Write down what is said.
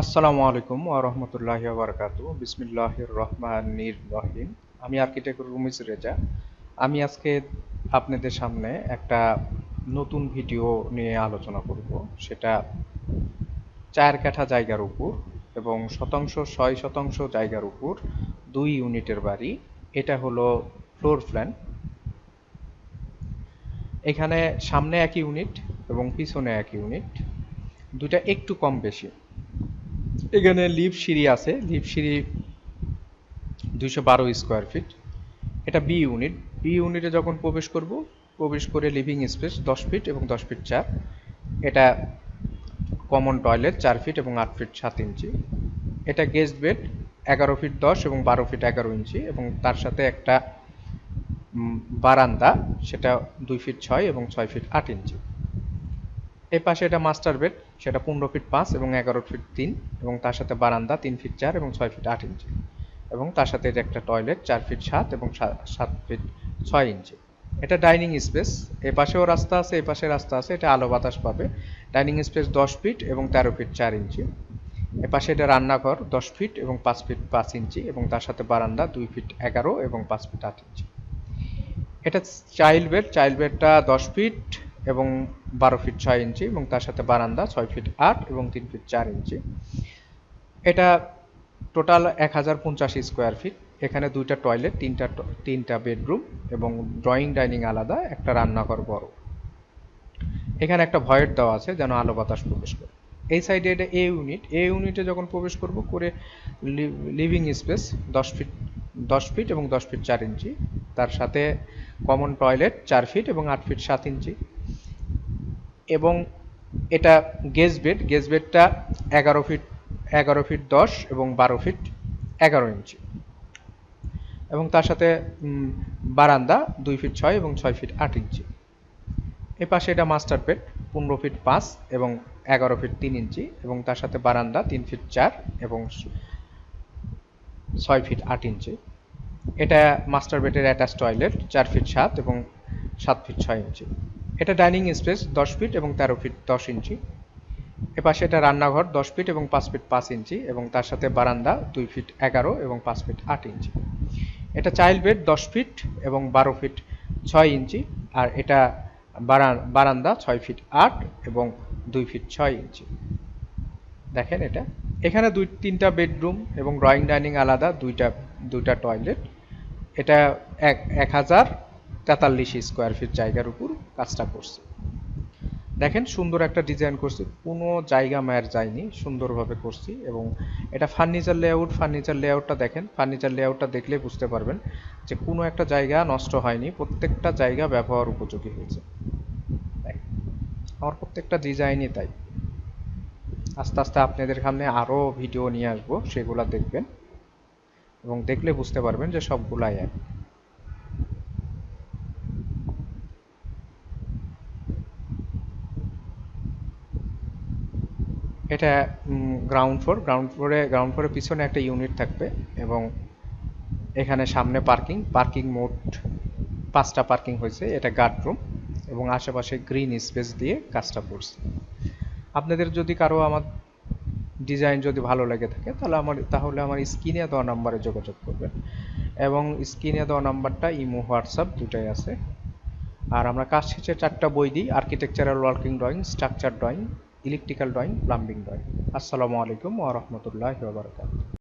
আসসালামু আলাইকুম ওয়া রাহমাতুল্লাহি ওয়া বারাকাতুহু। বিসমিল্লাহির রহমানির রহিম। আমি আর্কিটেক্ট রুমিজ রেজা। আমি আজকে আপনাদের সামনে একটা নতুন ভিডিও নিয়ে আলোচনা করব। সেটা ৪ কাঠা জায়গার উপর এবং ৬% জায়গার উপর ২ ইউনিটের বাড়ি। এটা হলো ফ্লোর প্ল্যান। এখানে সামনে ১ ইউনিট এবং পিছনে ১ ইউনিট। দুইটা একটু কম বেশি। এখানে লিফট সিঁড়ি আছে। লিফট সিঁড়ি ২১২ স্কোয়ার ফিট। এটা বি ইউনিট। বি ইউনিটে যখন প্রবেশ করব, প্রবেশ করে লিভিং স্পেস ১০ ফিট এবং ১০ ফিট ৪। এটা কমন টয়লেট ৪ ফিট এবং ৮ ফিট ৭ ইঞ্চি। এটা গেস্ট বেড ১১ ফিট ১০ এবং ১২ ফিট ১১ ইঞ্চি এবং তার সাথে একটা বারান্দা, সেটা ২ ফিট ৬ এবং ৬ ফিট ৮ ইঞ্চি। এই পাশে এটা মাস্টার বেড, সেটা ১৫ ফিট ৫ এবং ১১ ফিট ৩ এবং তার সাথে বারান্দা ৩ ফিট ৪ এবং ৬ ফিট ৮ ইঞ্চি এবং তার সাথে এটা একটা টয়লেট ৪ ফিট ৭ এবং ৭ ফিট ৬ ইঞ্চি। এটা ডাইনিং স্পেস। এ পাশেও রাস্তা আছে, এ পাশে রাস্তা আছে। এটা আলো বাতাস পাবে। ডাইনিং স্পেস ১০ ফিট এবং ১৩ ফিট ৪ ইঞ্চি। এ পাশে এটা রান্নাঘর ১০ ফিট এবং ৫ ফিট ৫ ইঞ্চি এবং তার সাথে বারান্দা ২ ফিট ১১ এবং ৫ ফিট ৮ ইঞ্চি। এটা চাইল্ড বেড। চাইল্ড বেডটা ১০ ফিট এবং ১২ ফিট ৬ ইঞ্চি এবং তার সাথে বারান্দা ৬ ফিট ৮ এবং ৩ ফিট ৪ ইঞ্চি। এটা টোটাল ১০৫০ স্কোয়ার ফিট। এখানে দুইটা টয়লেট, তিনটা বেডরুম এবং ড্রয়িং ডাইনিং আলাদা, একটা রান্নাঘর বড়। এখানে একটা ভয়েড দেওয়া আছে যেন আলো বাতাস প্রবেশ করে। এই সাইডে এটা এ ইউনিট। এ ইউনিটে যখন প্রবেশ করব করে লিভিং স্পেস ১০ ফিট এবং ১০ ফিট ৪ ইঞ্চি। তার সাথে কমন টয়লেট ৪ ফিট এবং ৮ ফিট ৭ ইঞ্চি এবং এটা গেস্ট বেড। গেস্ট বেডটা ১১ ফিট ১০ এবং ১২ ফিট ১১ ইঞ্চি এবং তার সাথে বারান্দা ২ ফিট ৬ এবং ৬ ফিট ৮ ইঞ্চি। এ পাশে এটা মাস্টার বেড ১৫ ফিট ৫ এবং ১১ ফিট ৩ ইঞ্চি এবং তার সাথে বারান্দা ৩ ফিট ৪ এবং ৬ ফিট ৮ ইঞ্চি। এটা মাস্টার বেডের অ্যাটাচ টয়লেট ৪ ফিট ৭ এবং ৭ ফিট ৬ ইঞ্চি। এটা ডাইনিং স্পেস ১০ ফিট এবং ১৩ ফিট ১০ ইঞ্চি। এপাশে এটা রান্নাঘর ১০ ফিট এবং ৫ ফিট ৫ ইঞ্চি এবং তার সাথে বারান্দা ২ ফিট ১১ এবং ৫ ফিট ৮ ইঞ্চি। এটা চাইল্ড বেড ১০ ফিট এবং ১২ ফিট ৬ ইঞ্চি আর এটা বারান্দা ৬ ফিট ৮ এবং ২ ফিট ৬ ইঞ্চি। দেখেন এটা। এখানে তিনটা বেডরুম এবং ড্রয়িং ডাইনিং আলাদা, দুইটা টয়লেট। এটা ১০৪৩ স্কোয়ার ফিট জায়গার উপর কাজটা করছে। দেখেন সুন্দর একটা ডিজাইন করছি, কোনো জায়গা মায়ের যায়নি, সুন্দরভাবে করছি। এবং এটা ফার্নিচার লেআউটটা দেখেন। ফার্নিচার লেআউটটা দেখলে বুঝতে পারবেন যে কোনো একটা জায়গা নষ্ট হয়নি, প্রত্যেকটা জায়গা ব্যবহার উপযোগী হয়েছে। আমার প্রত্যেকটা ডিজাইনই তাই। আস্তে আস্তে আপনাদের সামনে আরও ভিডিও নিয়ে আসবো, সেগুলা দেখবেন এবং দেখলে বুঝতে পারবেন যে সবগুলাই এক। এটা গ্রাউন্ড ফ্লোরের পিছনে একটা ইউনিট থাকবে এবং এখানে সামনে পার্কিং মোট ৫টা পার্কিং হয়েছে। এটা গার্ড রুম এবং আশেপাশে গ্রিন স্পেস দিয়ে কাজটা করছে। আপনাদের যদি কারো আমার ডিজাইন যদি ভালো লেগে থাকে তাহলে আমার স্ক্রিনে দেওয়া নাম্বারে যোগাযোগ করবেন এবং স্ক্রিনে দেওয়া নাম্বারটা ইমো হোয়াটসঅ্যাপ দুটাই আছে। আর আমরা কাজ শেষে ৪টা বই দিই: architectural working drawing, structure drawing, electrical drawing, plumbing drawing. আসসালামু আলাইকুম ওয়া রাহমাতুল্লাহি ওয়া বারাকাতুহু।